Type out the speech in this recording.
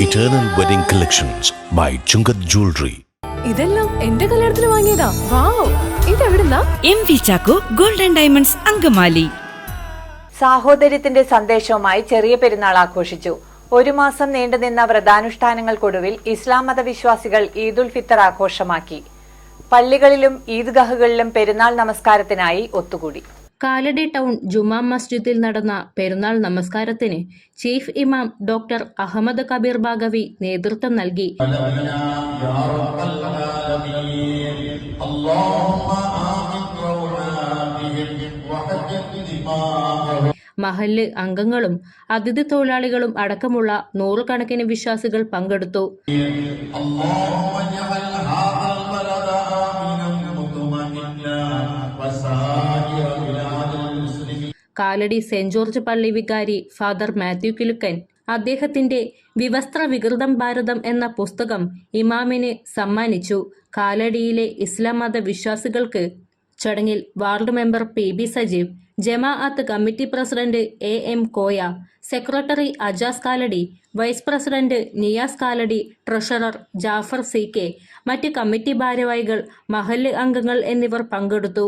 Eternal Wedding Collections by Chungat Jewelry. ഇതെല്ലാം എന്റെ കല്യാണത്തിന് വാങ്ങിയതാ. വാവ്, ഇതെവിടുന്നാ? MV Chacko golden diamonds Angamaly. സാഹോദര്യത്തിന്റെ സന്ദേശവുമായി ചെറിയ പെരുന്നാൾ ആഘോഷിച്ചു. ഒരു മാസം നീണ്ടുനിന്ന വ്രതാനുഷ്ഠാനങ്ങൾക്കൊടുവിൽ ഇസ്ലാം മതവിശ്വാസികൾ ഈദുൽ ഫിത്തർ ആഘോഷമാക്കി. പള്ളികളിലും ഈദ്ഗാഹുകളിലും പെരുന്നാൾ നമസ്കാരത്തിനായി ഒത്തുകൂടി. കാലടി ടൗൺ ജുമാ മസ്ജിദിൽ നടന്ന പെരുന്നാൾ നമസ്കാരത്തിന് ചീഫ് ഇമാം ഡോക്ടർ അഹമ്മദ് കബീർ ബാഗവി നേതൃത്വം നൽകി. മഹല്ല് അംഗങ്ങളും അതിഥി തൊഴിലാളികളും അടക്കമുള്ള നൂറുകണക്കിന് വിശ്വാസികൾ പങ്കെടുത്തു. കാലടി സെന്റ് ജോർജ് പള്ളി വികാരി ഫാദർ മാത്യു കിലുക്കൻ അദ്ദേഹത്തിന്റെ വിവസ്ത്ര വികൃതം ഭാരതം എന്ന പുസ്തകം ഇമാമിന് സമ്മാനിച്ചു. കാലടിയിലെ ഇസ്ലാം മത വിശ്വാസികൾക്ക് ചടങ്ങിൽ വാർഡ് മെമ്പർ PB സജീവ്, ജമാഅത്ത് committee president AM Koya, secretary Ajas Kalady, vice president Niyas Kalady, treasurer Jafar CK, മറ്റ് കമ്മിറ്റി ഭാരവാഹികൾ, മഹല്ല് അംഗങ്ങൾ എന്നിവർ പങ്കെടുത്തു.